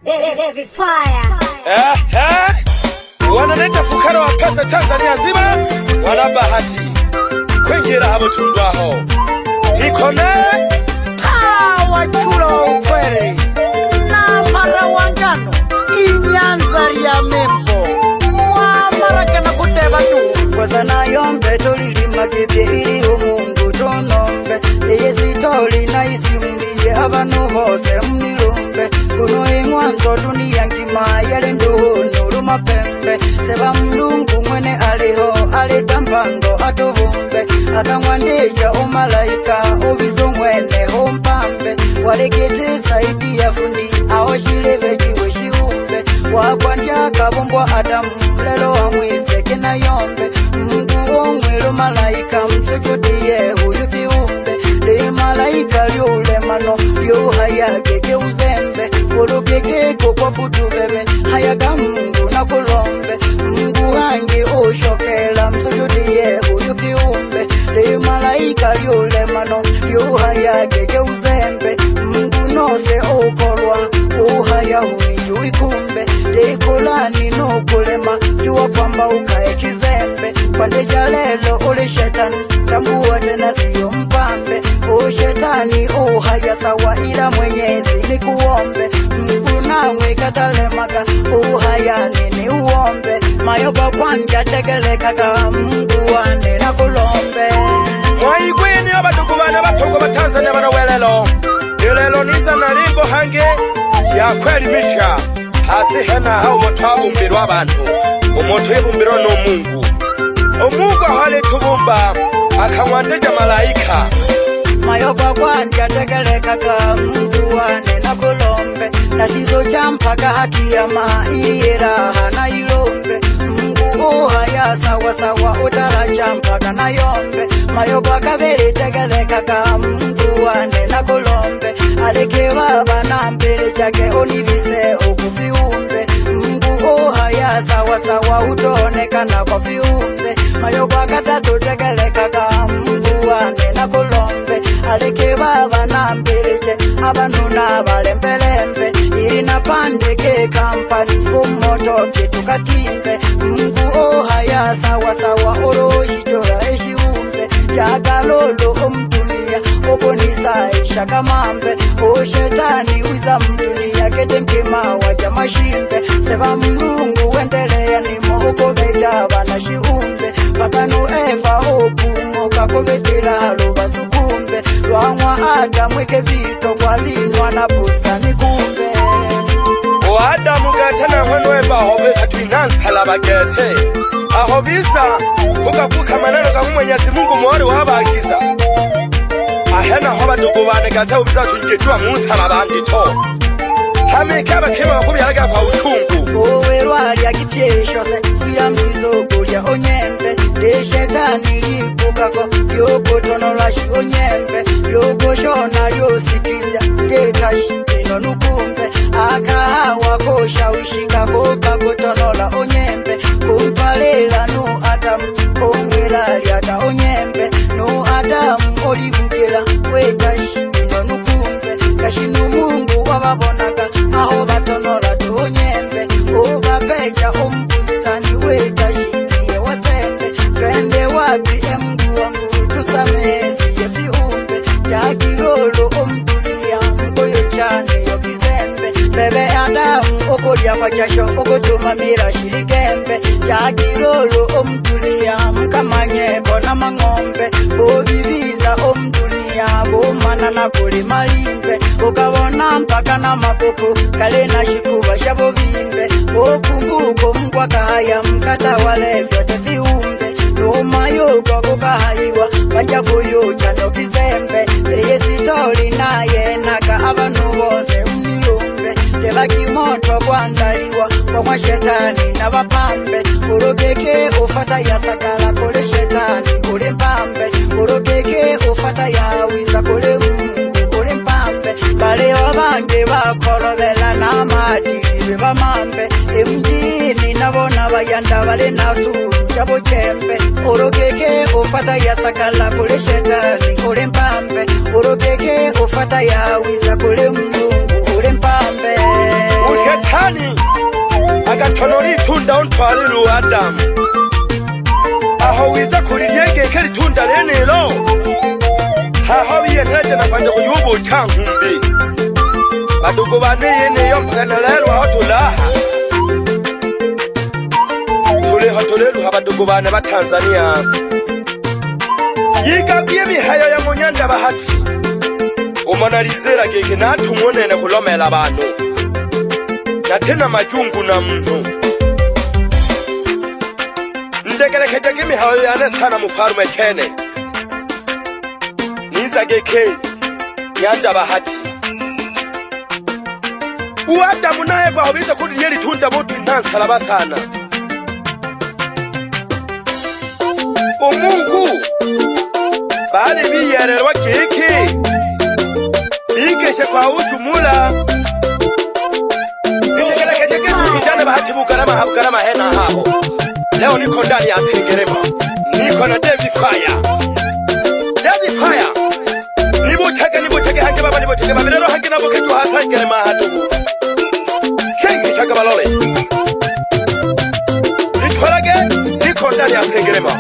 Heavy fire. Wanaleta fukara wa pesa Tanzania nzima, wana bahati kwinjira habo tundwaho nikone wachula ukwere na mara wangano inyanza ya membo mara kana kuteba tu kwa na yombe tolilima kibye ili umungu tonombe yesi toli na isimbiye abantu bose mnilumbe kuno imwanzo dunia ngima yale ndono mapembe seba mlungu mwene aliho alitambango atubumbe akamwandeja umalaika ubizo mwene hompambe walegete saidi ya fundi aoshileve jiwe shiumbe wakwanja kabumbwa Adamu lelo wa mwise kena yombe Mungu omwelo malaika msujudiye huyu kiumbe le malaika liule mano yo hayageke uzembe kulukeke kwa budu bebe hayaga Mungu na kulombe Mungu wange oshokela msujudiye huyu kiumbe le malaika liule mano yo hayageke uzembe Mungu nose okolwa uhaya huniju ikumbe le kulani no kulema jua kwamba ukae kizembe pande jalelo ule shetani tambua tena siyo mpambe o shetani uhaya sawa ila Mwenyezi ni kuombe Mungu nawe katalemaka uhaya nini uombe mayoba kwanja tegelekaga Mungu wane na kulombe mwaigweni abadugu bana batogo batanzania bana welelo ilelo nisa na limbo hange ya kweli misha hasi hena hao motwabumbirwa abantu umoto yebumbirwa no Mungu ahale tubumba akamwandeja malaika mayoba kwanja tegelekaga Mungu wane na kulombe tatizo champaka haki ya maira na ilombe Mungu ohaya sawa sawa utara champaka na yombe mayoba kabele tegelekaga Mungu wane na kulombe aleke baba na mbele chake onivise okufiumbe Mungu ohaya sawa sawa utonekana kwa fiumbe mayoba katatu tegelekaga Mungu wane na kulombe aleke baba na mbele chake abanuna balembelembe irina pandeke kampani umoto kitukatimbe Mungu ohaya sawa sawa oroshijora eshiumbe jagalolo omdunia obonisa ishakamambe o shetani wiza mdunia ketemkema waja mashimbe seba Mungu wendelea nimo ukobeja bana shiumbe pakanu Eva opumo kakobetela loba sukumbe lwamwa Adamu ekebito kwa linwa na bustani kumbe o Adamu gatana hwenweba hobe katwinansala bagete aho bisa kukavuka maneno ga Mwenyezi Mungu mwari wabagiza ahena hoba dugubane gata ubizatujejwa munsala bandi to hameka bakema bakubiraga kwa utungu owe rwari akitesho se sira mzizo kulia onyembe de shetani ipukako yoko tonola shi onyembe yoko shona yosikiza de kashi ino nukumbe akahawa kosha ushika koka kotonola onyembe kumpalela no Adamu kongela liata onyembe no Adamu olibukela wekashi ino nukumbe kashinu Mungu wababonaga aho batonola tonyembe obabeja ombustani wekashi niye wasembe twende wapi Mungu wangu tusamezi yefiumbe jakilolo omdunia mkoyo chane yokizembe bebe Adamu okolia kwa jasho okotuma mira shirikembe jakilolo omdunia mkamanye bona mangombe obibiza omdunia bomana na kuli malimbe ukabona mpaka na makoko kale na shikuba shabo bimbe okunguko mkwa kaya mkata wale vyote viumbe noma yoga kukahaiwa banja boyo chano kizembe yesi tori naye naka abantu bose mnilumbe tebaki moto kwandaliwa kwa shetani na bapambe urogeke ufata ya sakala kule shetani ule mpambe urogeke ufata ya wiza kule Mungu ule mpambe bale wabange bakorobela na madili bamambe emjini nabona bayanda bale nasuru chabo chembe urogeke ufata ya sakala kule shetani ule mpambe urogeke ufata ya wiza kule Mungu ule mpambe genda ontwalira uadamu aho wiza kuliyenge kelitunda lenelo haho biyenete nakwanje kuyubu chankumbi badugu bane yeneyo mpakana lelo aho tulaha tuleho tuleluha badugu bane ba Tanzania yikaguye mihayo ya Munyanda Bahati umanalizera gege natumwonene kulomela abantu na tena majungu na mnu ndekelekeje gimihayo yane sana mufarume chene niza geke Nyanda Bahati uadamu naye bahobiza kuri yeri tunda botu inansala basana umungu bali biyererwa keke igeshe kwa ujumula ndekelekeje gimihayo Bahati bugarama hena haho leo niko ndani ya Sengerema niko na David Fire nibucheke hange baba nibucheke baba lero hange nabo keju Sengerema hatubu Shengi shaka balole nikorage niko ndani ya Sengerema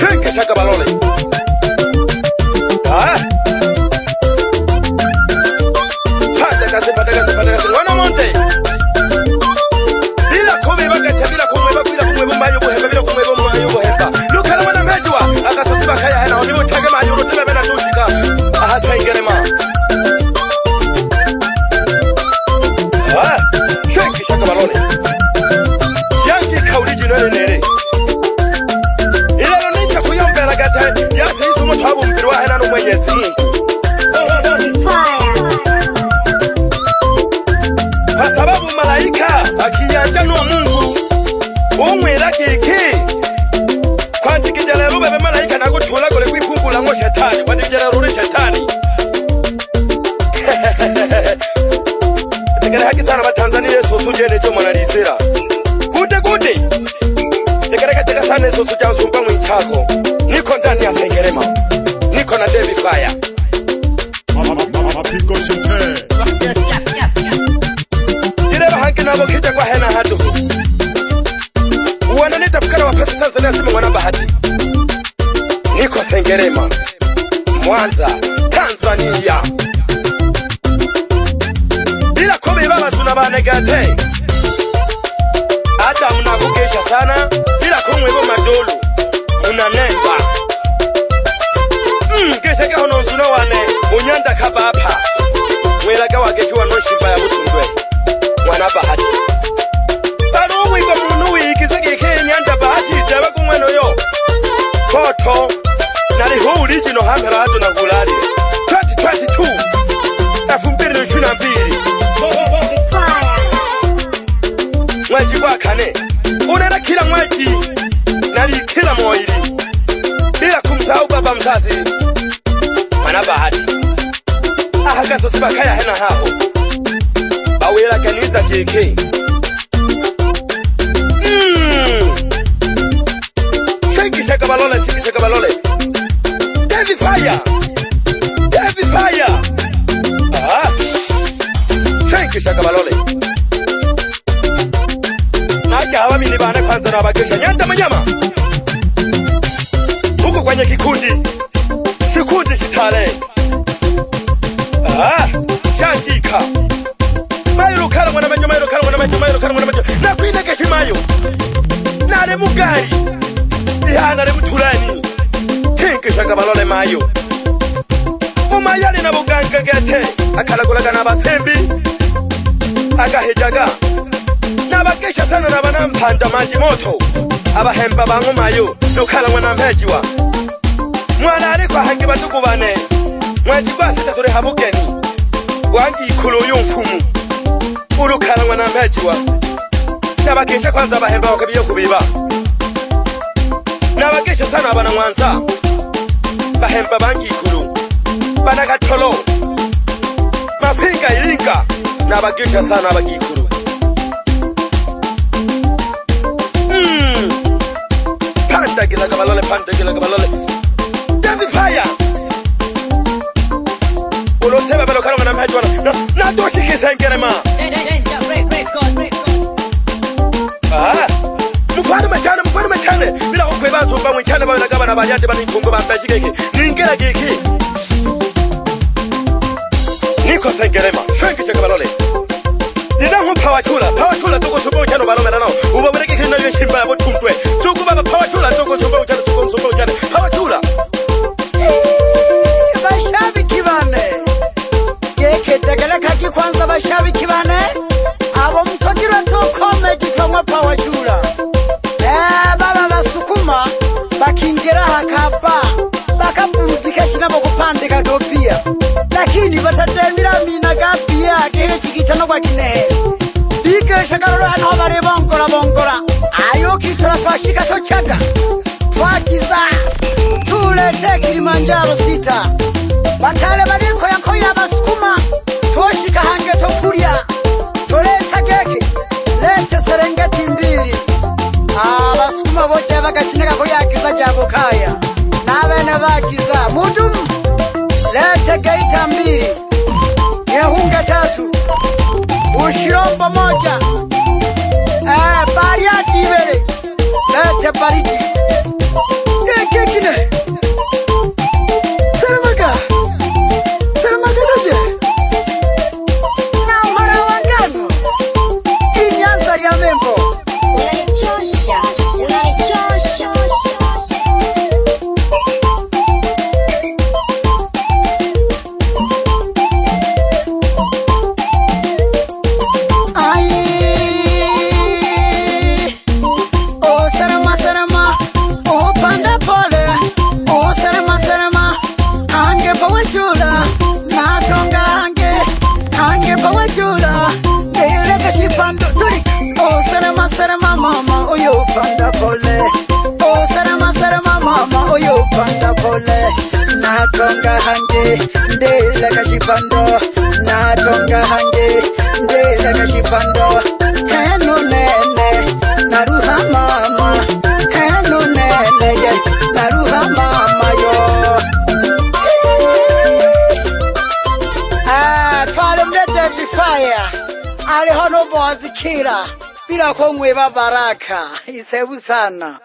Shengi shaka balole Padagasi wana monte bila kumwe mayo buhemba bila kumwe mayo buhemba lukala wana mejwa akasasiba kaya hena nibo tage mayo rutebe bena tushika aha Sengerema Shengi shaka balole yangi kauliji nere ilalo ninja kuyombera gata yasi isumo twabu mbirwa hena no Mwenyezi Mungu kwa sababu malaika akiyanja no Mungu umwera keke kwantikijala rube be malaika nakuthola kole kwikungula ngo shetani kwantikijala rube shetani tekele haki sana ba Tanzania sosu jene jo manalisera gute tekele sana sosu ja usumba mwinchako niko ndani ya Sengerema niko na David Fire Mapiko shete Direba hangi nabo kija kwa hena hatu Uwananita fukara wa pesa Tanzania sima wana Bahati niko Sengerema Mwanza Tanzania bila kome baba tunabanegate Adamu nakugesha sana bila kumwe bo madolu unanemba Keseke hono nzuno wane Munyanda kabapa mwelaga wageshiwa no shimba ya butundwe mwana Bahati Baro wigo munu wikisege ke Nyanda Bahati daba kumweno yo Koto nali ho original hampera hado na gulali 2022 2022 Mwaji kwa kane unena kila mwaji nali kila moiri bila kumsahau baba mzazi mwana Bahati ahagaso sibakaya hena haho awela kanisa keke Shengi shaka balole David Fire Shengi shaka balole Naja hawa mini bana kwanza na wabagesha Nyanda Manyama huko kwenye kikundi sitale Shangika Mayo lukala mwana majo na kuina keshi mayo nare mugari ihana re mutulani Tinke shaka balole mayo umayali na buganga gete akalagulaga n'abasembi agahejaga nabagesha sana nabana mpanda maji moto abahemba bangu mayo lukala mwana mpejiwa mwana ariko hangi batukubane mwaji basita tore habugeni wangi ikulo yumfumu urukala mwana mpejiwa nabagesha kwanza abahemba bakabiyo kubiba nabagesha sana abana Mwanza bahemba bangi ikulu bana Gatolo mafinga Iringa nabagesha sana abagikulu Pandagila gabalole David Fire uloteba belokana mwana kajwana na doshikisa ngerema mufana machane bila ukwebazo ba mchane ba nagaba na banyande bani kungo ba bashikeke ningera giki niko sengerema shangi chakabalole nina hu power chula toko sobo chano balome nano uba bereke kina yo shimba bo tuntwe toko baba power chula toko sobo chano power chula bashabiki bane yeke tegele kaki kwanza bashabiki bane abo mtogiro tokome gitomwa power chula baba basukuma bakingira hakaba bakapurudika shinabo kupandika dopia lakini batatemira mina gapia kehe chikitano kwa kine bike shakarolo hano bare bongora ayo kitora fashika chochaga fakiza tulete Kilimanjaro sita bakale bariko yakoya basukuma toshika hange tokuria toleta geke lete Serengeti mbili abasukuma bote bagashineka ko yakiza jabo kaya nabene bakiza mudum lete Geita mbili Nyehunga tatu Ushirombo moja Bariati ibere lete Bariti kekine Seramaga doje na marawangano Inyanza ya membo unanichosha natonga hange ndela kashipando natonga hange ndela kashipando heno nene naruha mama heno nene ye naruha mama yo twale mdede fire ale hono bozikira bila kongweba baraka isebu sana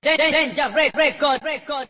Danger record